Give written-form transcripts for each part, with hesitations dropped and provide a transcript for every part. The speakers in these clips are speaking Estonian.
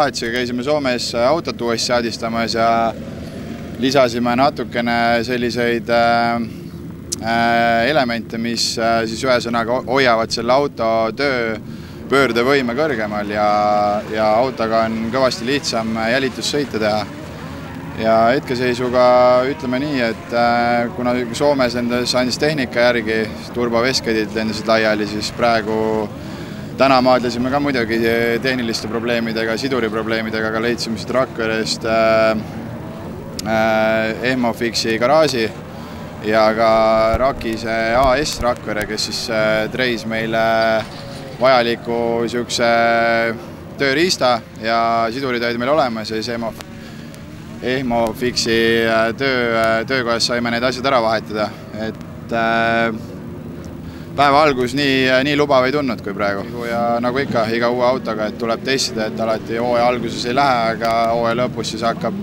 nädalavahetusega käisime Soomes autot uuesti seadistamas ja lisasime natukene selliseid elemente, mis siis ühesõnaga hoiavad selle auto pöördevõime kõrgemal ja autoga on kõvasti lihtsam jälitussõite teha. Ja hetkeseisuga ütleme nii, et kuna Soomes andis tehnika järgi, turboveskedid lendasid laiali, siis praegu täna maadlesime ka muidugi tehniliste probleemidega, siduri probleemidega, aga leidsime siit Rakverest EHMOFIXi garaaži ja ka Rakise AS Rakvere, kes siis treis meile vajaliku tööriista ja sidurid olid meil olemas ja siis EHMOFIXi töökojas saime need asjad ära vahetada. Et päeva algus nii lubav ei tunnud kui praegu. Ja nagu ikka, iga uue autoga tuleb testida, et alati hooaja alguses ei lähe, aga hooaja lõpus siis hakkab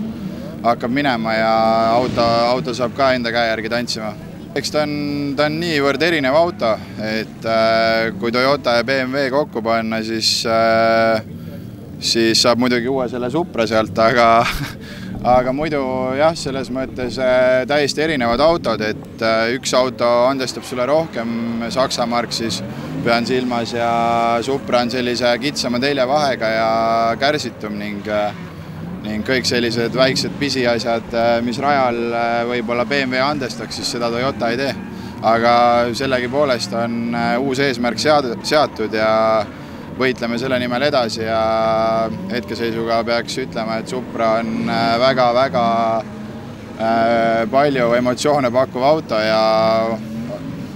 minema ja auto saab ka enda käe järgi tantsima. Eks ta on niivõrd erinev auto, et kui Toyota ja BMW kokku panna, siis saab muidugi uue selle Supra sealt, aga muidu jah, selles mõttes täiesti erinevad autod, et üks auto andestab sulle rohkem, Saksamark siis pean silmas ja Supra on sellise kitsama teljevahega ja kärsitum ning kõik sellised väiksed pisiasjad, mis rajal võib-olla BMW andestaks, siis seda Toyota ei tee. Aga sellegi poolest on uus eesmärk seatud ja võitleme selle nimel edasi ja hetkeseisuga peaks ütlema, et Supra on väga-väga palju emotsioone pakkuv auto ja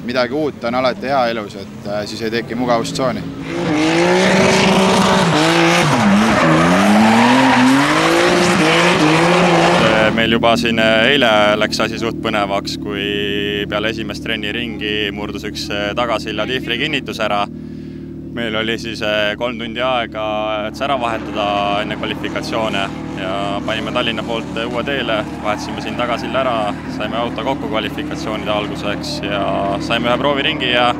midagi uut on alati hea elus, et siis ei teki mugavustsooni. Meil juba siin eile läks asi suht põnevaks, kui peale esimest trenniringi murdus üks tagasilla tihvri kinnitus ära. Meil oli siis 3 tundi aega, et see ära vahetada enne kvalifikatsioone ja panime Tallinna poolt uue teele, vahetasime siin tagasilla ära, saime auto kokku kvalifikatsioonide alguseks ja saime ühe prooviringi ja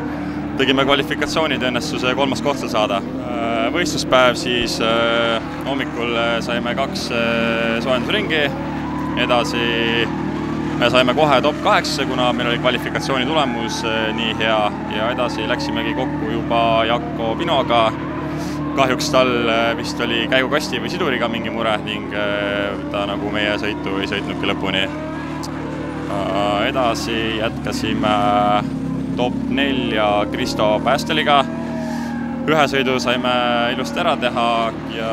tegime kvalifikatsioonid õnnestuse 3. kohta saada. Võistluspäev siis hommikul saime 2 soojendusringi, edasi me saime kohe top 8, kuna meil oli kvalifikatsiooni tulemus nii hea ja edasi läksimegi kokku juba Jakko Pinoga. Kahjuks tal vist oli käigukasti või siduriga mingi mure ning ta nagu meie sõitu ei sõitnudki lõpuni. Edasi jätkasime top 4 Kristo Päästeliga. Ühe sõidu saime ilusti ära teha ja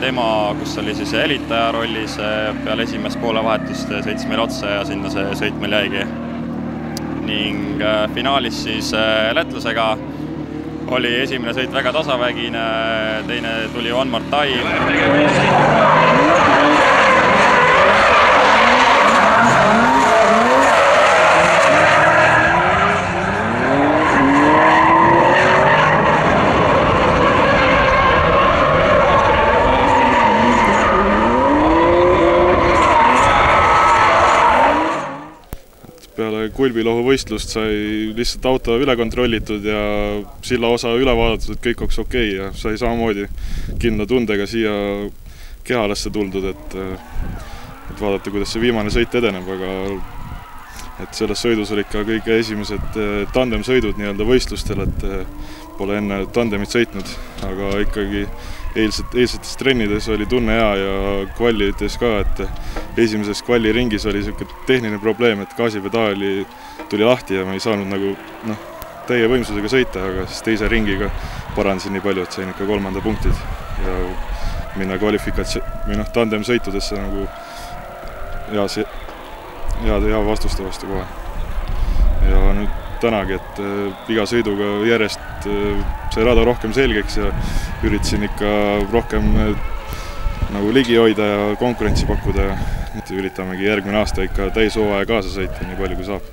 tema, kus oli siis elitaja rollis, peale esimest poolevahetust sõitis meil otsa ja sinna see sõit meil jäigi. Ning finaalis siis lätlasega oli esimene sõit väga tasavägine, teine tuli One More Time. Peale kulbilohu võistlust sai lihtsalt auto üle kontrollitud ja silla osa üle vaadatud, et kõik oleks okei ja sai samamoodi kindla tundega siia kehalasse tuldud, et vaadata, kuidas see viimane sõit edeneb, aga et selles sõidus oli ikka kõige esimesed tandemsõidud nii-öelda võistlustel, et pole enne tandemit sõitnud, aga ikkagi eilsetes trennides oli tunne hea ja kvalides ka, et esimeses kvaliringis oli selline tehniline probleem, et gaasipedaali tuli lahti ja ma ei saanud nagu täie võimsusega sõita, aga siis teise ringiga parandasin nii palju, et sain ikka 3. punktid ja minna tandemsõitudesse nagu hea vastuste vastu kohe. Ja nüüd tänagi, et iga sõiduga järjest sai rada rohkem selgeks ja üritasin ikka rohkem nagu ligi hoida ja konkurentsi pakkuda ja üritamegi järgmine aasta ikka täishooaja kaasa sõita nii palju kui saab.